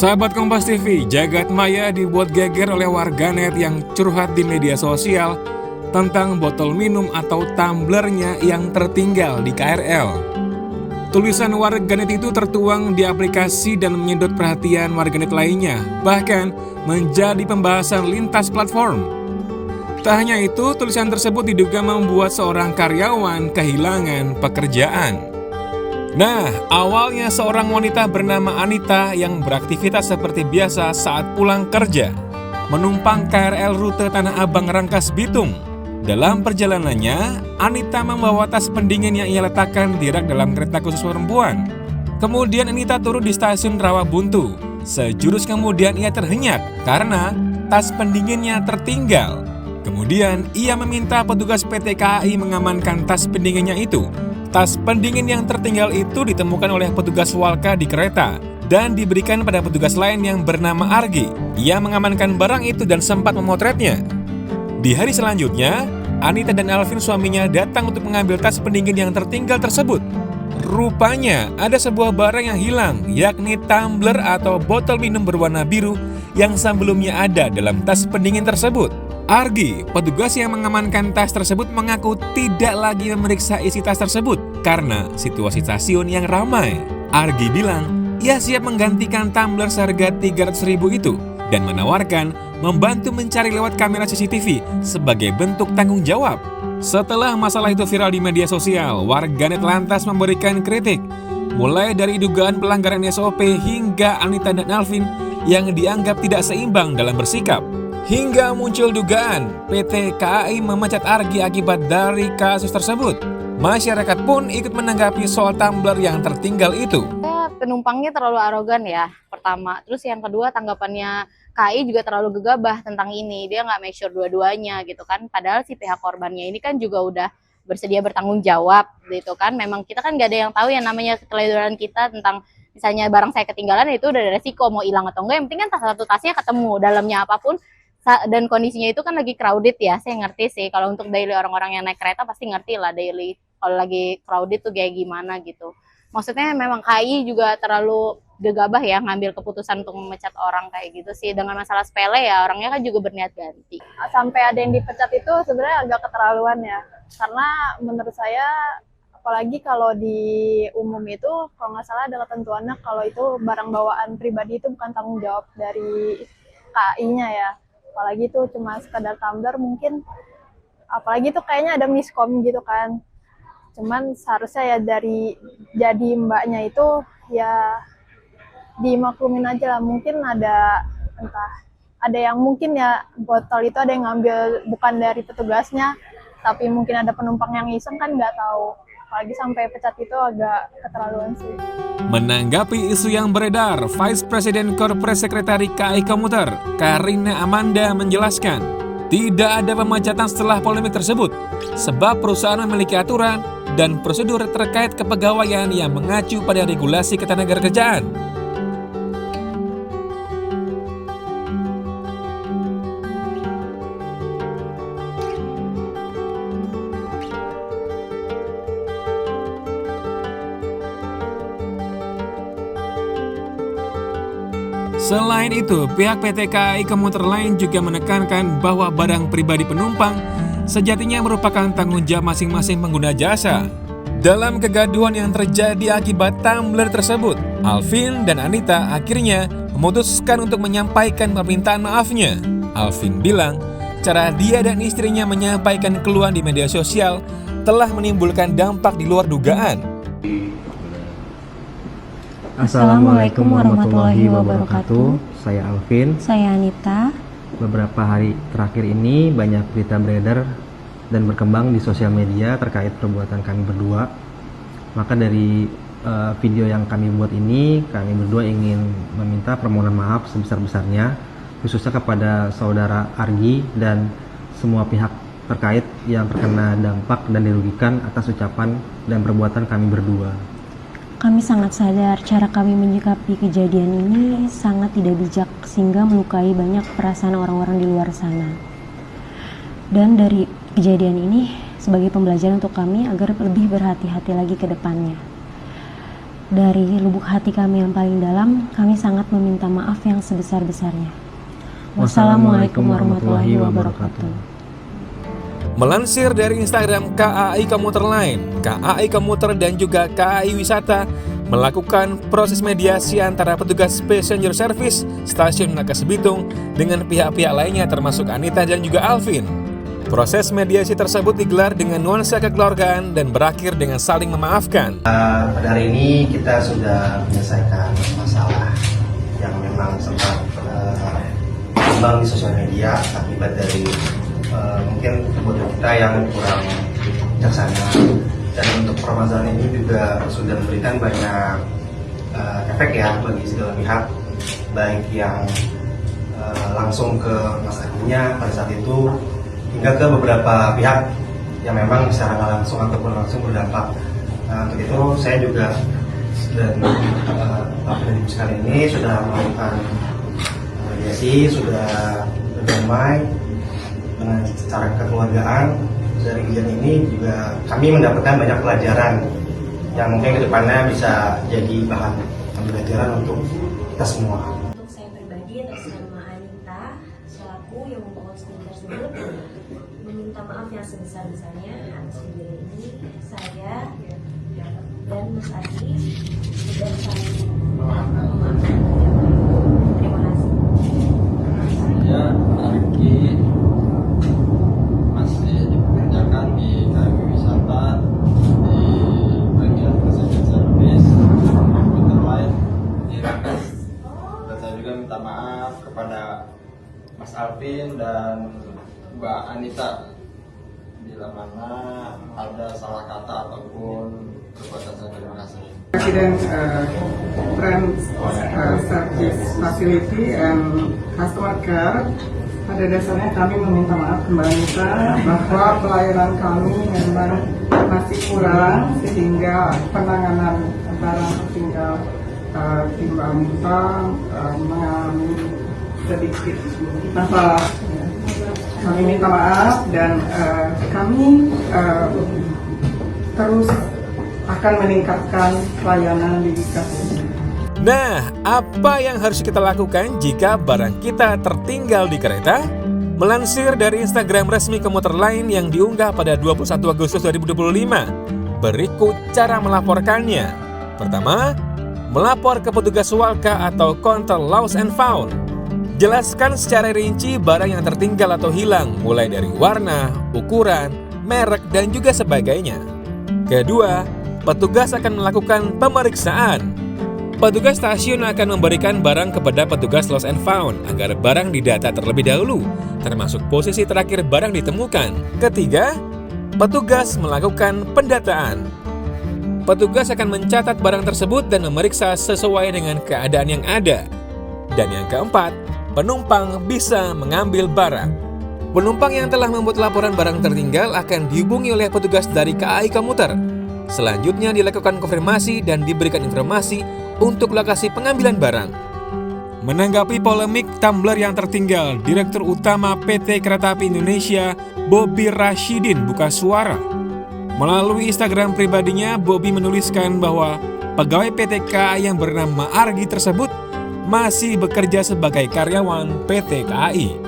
Sahabat Kompas TV, jagat maya dibuat geger oleh warganet yang curhat di media sosial tentang botol minum atau tumblernya yang tertinggal di KRL. Tulisan warganet itu tertuang di aplikasi dan menyedot perhatian warganet lainnya, bahkan menjadi pembahasan lintas platform. Tak hanya itu, tulisan tersebut diduga membuat seorang karyawan kehilangan pekerjaan. Nah, awalnya seorang wanita bernama Anita yang beraktivitas seperti biasa saat pulang kerja, menumpang KRL rute Tanah Abang Rangkas Bitung. Dalam perjalanannya, Anita membawa tas pendingin yang ia letakkan di rak dalam kereta khusus perempuan. Kemudian Anita turun di stasiun Rawabuntu. Sejurus kemudian ia terhenyak karena tas pendinginnya tertinggal. Kemudian ia meminta petugas PT KAI mengamankan tas pendinginnya itu. Tas pendingin yang tertinggal itu ditemukan oleh petugas Walka di kereta dan diberikan pada petugas lain yang bernama Argi. Ia mengamankan barang itu dan sempat memotretnya. Di hari selanjutnya, Anita dan Alvin suaminya datang untuk mengambil tas pendingin yang tertinggal tersebut. Rupanya ada sebuah barang yang hilang, yakni tumbler atau botol minum berwarna biru yang sebelumnya ada dalam tas pendingin tersebut. Argi, petugas yang mengamankan tas tersebut, mengaku tidak lagi memeriksa isi tas tersebut karena situasi stasiun yang ramai. Argi bilang ia siap menggantikan tumbler seharga 300.000 itu dan menawarkan membantu mencari lewat kamera CCTV sebagai bentuk tanggung jawab. Setelah masalah itu viral di media sosial, warganet lantas memberikan kritik, mulai dari dugaan pelanggaran SOP hingga Anita dan Alvin yang dianggap tidak seimbang dalam bersikap. Hingga muncul dugaan PT KAI memecat Argi akibat dari kasus tersebut. Masyarakat pun ikut menanggapi soal tumbler yang tertinggal itu. Penumpangnya terlalu arogan ya, pertama. Terus yang kedua, tanggapannya KAI juga terlalu gegabah tentang ini. Dia nggak make sure dua-duanya gitu kan. Padahal si pihak korbannya ini kan juga udah bersedia bertanggung jawab gitu kan. Memang kita kan nggak ada yang tahu yang namanya keteledoran kita tentang misalnya barang saya ketinggalan, itu udah ada resiko mau hilang atau enggak. Yang penting kan satu tasnya ketemu, dalamnya apapun. Dan kondisinya itu kan lagi crowded ya, saya ngerti sih. Kalau untuk daily orang-orang yang naik kereta pasti ngerti lah daily kalau lagi crowded tuh kayak gimana gitu. Maksudnya memang KAI juga terlalu gegabah ya ngambil keputusan untuk memecat orang kayak gitu sih. Dengan masalah sepele ya, orangnya kan juga berniat ganti. Sampai ada yang dipecat itu sebenarnya agak keterlaluan ya. Karena menurut saya, apalagi kalau di umum itu, kalau nggak salah ada ketentuannya kalau itu barang bawaan pribadi itu bukan tanggung jawab dari KAI-nya ya. Apalagi itu cuma sekedar tumbler mungkin, apalagi itu kayaknya ada miskom gitu kan. Cuman seharusnya ya dari jadi mbaknya itu ya dimaklumin aja lah. Mungkin ada yang mungkin ya botol itu ada yang ngambil bukan dari petugasnya, tapi mungkin ada penumpang yang iseng kan nggak tahu. Apalagi sampai pecat itu agak keterlaluan sih. Menanggapi isu yang beredar, Vice President Corporate Secretary KAI Komuter, Karina Amanda menjelaskan, tidak ada pemecatan setelah polemik tersebut, sebab perusahaan memiliki aturan dan prosedur terkait kepegawaian yang mengacu pada regulasi ketenagakerjaan. Selain itu, pihak PT KAI Komuter Line juga menekankan bahwa barang pribadi penumpang sejatinya merupakan tanggung jawab masing-masing pengguna jasa. Dalam kegaduhan yang terjadi akibat tumbler tersebut, Alvin dan Anita akhirnya memutuskan untuk menyampaikan permintaan maafnya. Alvin bilang, cara dia dan istrinya menyampaikan keluhan di media sosial telah menimbulkan dampak di luar dugaan. Assalamualaikum warahmatullahi wabarakatuh. Saya Alvin. Saya Anita. Beberapa hari terakhir ini banyak berita beredar dan berkembang di sosial media terkait perbuatan kami berdua. Maka dari video yang kami buat ini, kami berdua ingin meminta permohonan maaf sebesar-besarnya, khususnya kepada saudara Argi dan semua pihak terkait yang terkena dampak dan dirugikan atas ucapan dan perbuatan kami berdua. Kami sangat sadar cara kami menyikapi kejadian ini sangat tidak bijak sehingga melukai banyak perasaan orang-orang di luar sana. Dan dari kejadian ini sebagai pembelajaran untuk kami agar lebih berhati-hati lagi ke depannya. Dari lubuk hati kami yang paling dalam, kami sangat meminta maaf yang sebesar-besarnya. Wassalamualaikum warahmatullahi wabarakatuh. Melansir dari Instagram KAI Komuter Line, KAI Komuter dan juga KAI Wisata melakukan proses mediasi antara petugas passenger service stasiun Nakas Bitung dengan pihak-pihak lainnya termasuk Anita dan juga Alvin. Proses mediasi tersebut digelar dengan nuansa kekeluargaan dan berakhir dengan saling memaafkan. Pada hari ini kita sudah menyelesaikan masalah yang memang sempat berkembang di sosial media akibat dari mungkin kebutuhan kita yang kurang bijaksana, dan untuk permasalahan ini juga sudah memberikan banyak efek ya bagi segala pihak, baik yang langsung ke Mas Aginya pada saat itu hingga ke beberapa pihak yang memang secara nggak langsung ataupun langsung berdampak. Untuk itu saya juga dan Bapak Ibu sekalian ini sudah melakukan mediasi, sudah berdamai dengan secara kekeluargaan. Dari kejadian ini juga kami mendapatkan banyak pelajaran yang mungkin kedepannya bisa jadi bahan pembelajaran untuk kita semua. Untuk saya pribadi atas nama Anita selaku yang memposting tersebut, meminta maaf yang sebesar-besarnya atas kejadian ini. Saya dan Mas Adi sudah saling memaafkan. Terima kasih. Saya Arki masih dipekerjakan di KAI Wisata di bagian passenger service komputer lain di Nakas. Dan saya juga minta maaf kepada Mas Alvin dan Mbak Anita bila mana ada salah kata ataupun perbuatan saya. Terima kasih. Presiden Service Facility and Customer Care, pada dasarnya kami meminta maaf kembali bahwa pelayanan kami memang masih kurang sehingga penanganan barang tertinggal tim Anita mengalami sedikit masalah. Kami minta maaf dan kami terus akan meningkatkan pelayanan di stasiun. Nah, apa yang harus kita lakukan jika barang kita tertinggal di kereta? Melansir dari Instagram resmi Komuter Line yang diunggah pada 21 Agustus 2025, berikut cara melaporkannya. Pertama, melapor ke petugas Walka atau Counter Lost and Found. Jelaskan secara rinci barang yang tertinggal atau hilang, mulai dari warna, ukuran, merek, dan juga sebagainya. Kedua, petugas akan melakukan pemeriksaan. Petugas stasiun akan memberikan barang kepada petugas Lost and Found agar barang didata terlebih dahulu, termasuk posisi terakhir barang ditemukan. Ketiga, petugas melakukan pendataan. Petugas akan mencatat barang tersebut dan memeriksa sesuai dengan keadaan yang ada. Dan yang keempat, penumpang bisa mengambil barang. Penumpang yang telah membuat laporan barang tertinggal akan dihubungi oleh petugas dari KAI Komuter. Selanjutnya dilakukan konfirmasi dan diberikan informasi untuk lokasi pengambilan barang. Menanggapi polemik tumbler yang tertinggal, Direktur Utama PT Kereta Api Indonesia, Bobi Rashidin, buka suara. Melalui Instagram pribadinya, Bobi menuliskan bahwa pegawai PT KAI yang bernama Argi tersebut masih bekerja sebagai karyawan PT KAI.